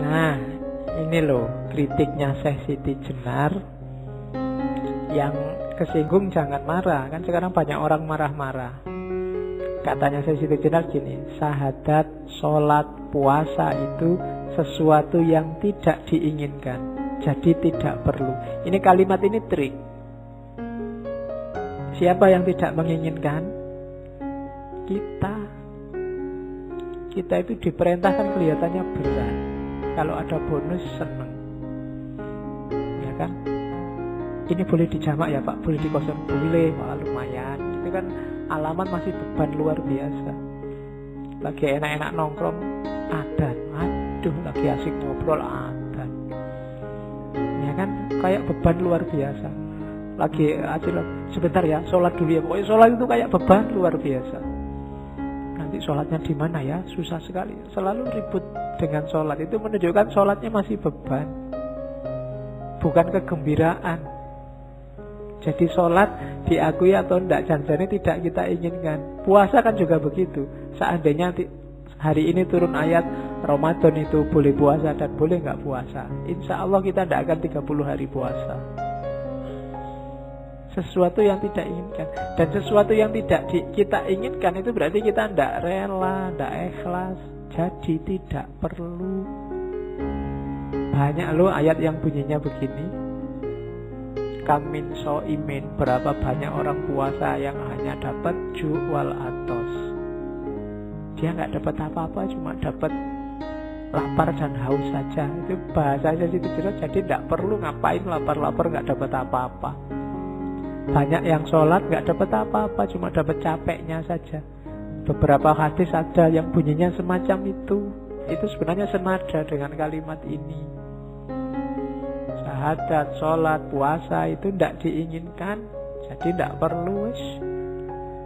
Nah, ini loh kritiknya Syekh Siti Jenar. Yang kesinggung jangan marah. Kan sekarang banyak orang marah-marah. Katanya Syekh Siti Jenar gini, syahadat, sholat, puasa itu sesuatu yang tidak diinginkan, jadi tidak perlu. Ini kalimat ini trik. Siapa yang tidak menginginkan? Kita itu diperintahkan kelihatannya berat. Kalau ada bonus seneng, ya kan? Ini boleh dijamak ya Pak, boleh dikosong, boleh, wah lumayan. Itu kan alamat masih beban luar biasa. Lagi enak-enak nongkrong, adan, aduh lagi asik ngobrol, adan. Ya kan, kayak beban luar biasa. Lagi aja sebentar ya, sholat dulu ya. Pokoknya sholat itu kayak beban luar biasa. Nanti sholatnya di mana ya? Susah sekali. Selalu ribut dengan sholat. Itu menunjukkan sholatnya masih beban, bukan kegembiraan. Jadi sholat diakui atau tidak, jangan-jangan tidak kita inginkan. Puasa kan juga begitu. Seandainya hari ini turun ayat Ramadan itu boleh puasa dan boleh nggak puasa, insya Allah kita tidak akan 30 hari puasa. Sesuatu yang tidak inginkan. Dan sesuatu yang tidak kita inginkan itu berarti kita tidak rela, tidak ikhlas. Jadi tidak perlu. Banyak loh ayat yang bunyinya begini, kamin so'imin, berapa banyak orang puasa yang hanya dapat ju'wal atos. Dia nggak dapat apa-apa, cuma dapat lapar dan haus saja. Itu bahasanya situ jelas. Jadi tidak perlu ngapain lapar-lapar nggak dapat apa-apa. Banyak yang sholat nggak dapat apa-apa, cuma dapat capeknya saja. Beberapa hadis ada yang bunyinya semacam itu. Itu sebenarnya senada dengan kalimat ini. Syahadat, sholat, puasa itu tidak diinginkan, jadi tidak perlu.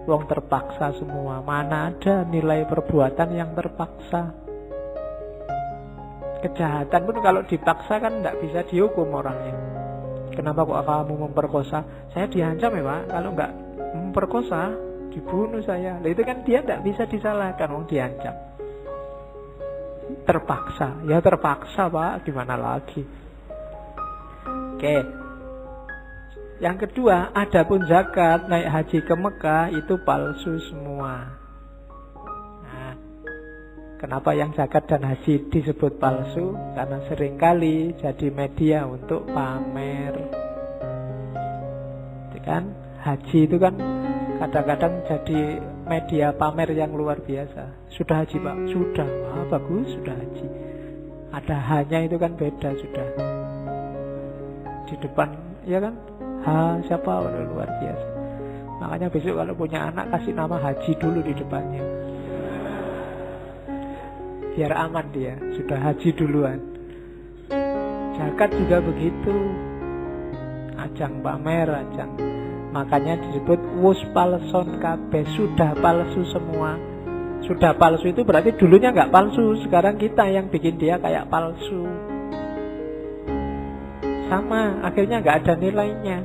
Wong terpaksa semua. Mana ada nilai perbuatan yang terpaksa? Kejahatan pun kalau dipaksa kan tidak bisa dihukum orangnya. Kenapa kok kamu memperkosa? Saya diancam ya Pak, kalau nggak memperkosa dibunuh saya. Nah, itu kan dia tidak bisa disalahkan, wong diancam. Terpaksa, ya terpaksa Pak, gimana lagi? Oke. Yang kedua, adapun zakat, naik haji ke Mekah itu palsu semua. Kenapa yang zakat dan haji disebut palsu? Karena seringkali jadi media untuk pamer. Kan haji itu kan kadang-kadang jadi media pamer yang luar biasa. Sudah haji Pak? Sudah. Wah bagus, sudah haji. Ada hanya itu kan beda sudah. Di depan, ya kan? Siapa? Luar biasa. Makanya besok kalau punya anak kasih nama haji dulu di depannya. Biar aman dia, sudah haji duluan. Zakat juga begitu, ajang pamer, ajang. Makanya disebut wus palson kabeh, sudah palsu semua. Sudah palsu itu berarti dulunya nggak palsu, sekarang kita yang bikin dia kayak palsu. Sama, akhirnya nggak ada nilainya.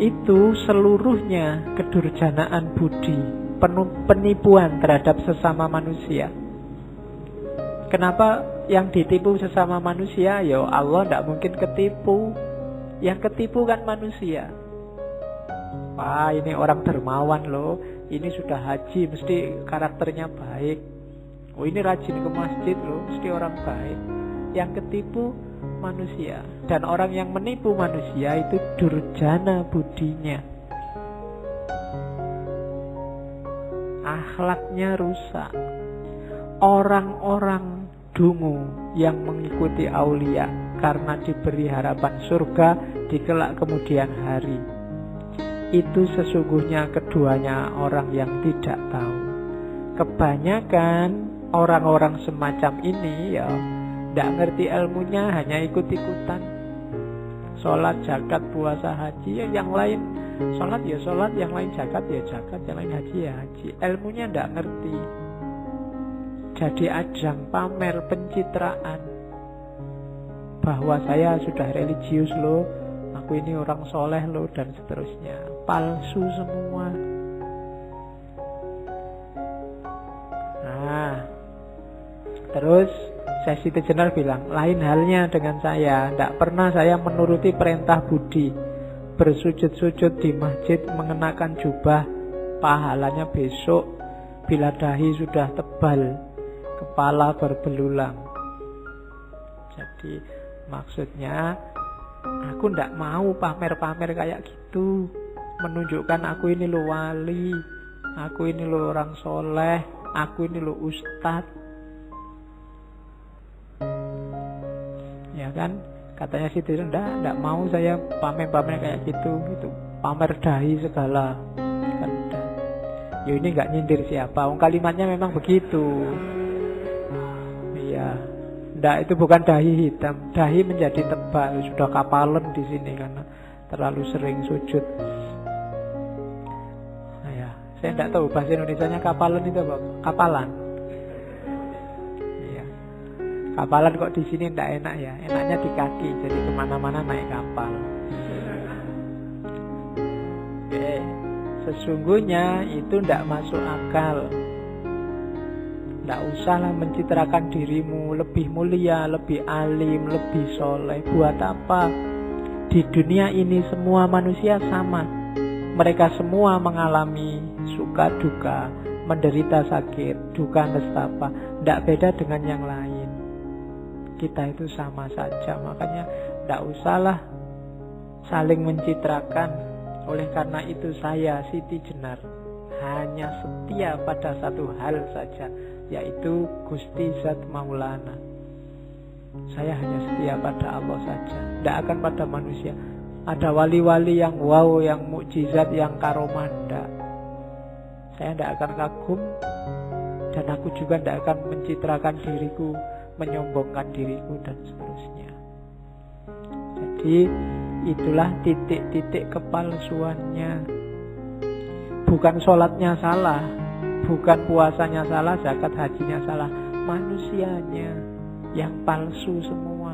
Itu seluruhnya kedurjanaan budi, penipuan terhadap sesama manusia. Kenapa yang ditipu sesama manusia? Ya Allah tidak mungkin ketipu. Yang ketipu kan manusia. Wah ini orang dermawan loh, ini sudah haji mesti karakternya baik. Oh ini rajin ke masjid loh, mesti orang baik. Yang ketipu manusia. Dan orang yang menipu manusia itu durjana budinya, akhlaknya rusak. Orang-orang dungu yang mengikuti aulia karena diberi harapan surga di kelak kemudian hari, itu sesungguhnya keduanya orang yang tidak tahu. Kebanyakan orang-orang semacam ini ya tidak ngerti ilmunya, hanya ikut-ikutan. Sholat, zakat, puasa, haji, ya yang lain sholat ya sholat, yang lain zakat ya zakat, yang lain haji ya haji. Ilmunya tidak ngerti. Jadi ajang pamer, pencitraan bahwa saya sudah religius loh, aku ini orang soleh loh, dan seterusnya. Palsu semua. Nah, Terus Sesi Tejenar bilang, lain halnya dengan saya, tidak pernah saya menuruti perintah budi. Bersujud-sujud di masjid mengenakan jubah, pahalanya besok bila dahi sudah tebal, kepala berbelulang. Jadi maksudnya aku tidak mau pamer-pamer kayak gitu, menunjukkan aku ini lo wali, aku ini lo orang soleh, aku ini lo ustadz. Ya kan, katanya sih tidak mau saya pamer-pamer kayak gitu, pamer dahi segala. Kan ya ini nggak nyindir siapa, kalimatnya memang begitu. Iya, ndak, itu bukan dahi hitam, dahi menjadi tebal, sudah kapalan di sini karena terlalu sering sujud. Nah, ya, saya tidak tahu bahasa Indonesianya kapalan itu apa? Kapalan. Kapalan kok di sini tidak enak ya, enaknya di kaki, jadi kemana-mana naik kapal. Oke, sesungguhnya itu tidak masuk akal. Tidak usahlah mencitrakan dirimu lebih mulia, lebih alim, lebih soleh. Buat apa? Di dunia ini semua manusia sama. Mereka semua mengalami suka duka, menderita sakit, duka nestapa. Tidak beda dengan yang lain. Kita itu sama saja, makanya tidak usahlah saling mencitrakan. Oleh karena itu saya, Siti Jenar, hanya setia pada satu hal saja, yaitu Gusti Zat Maulana. Saya hanya setia pada Allah saja, tidak akan pada manusia. Ada wali-wali yang wow, yang mukjizat, yang karomah, tidak. Saya tidak akan kagum, dan aku juga tidak akan mencitrakan diriku, menyombongkan diriku dan seterusnya. Jadi itulah titik-titik kepalsuannya. Bukan sholatnya salah, bukan puasanya salah, zakat hajinya salah, manusianya yang palsu semua.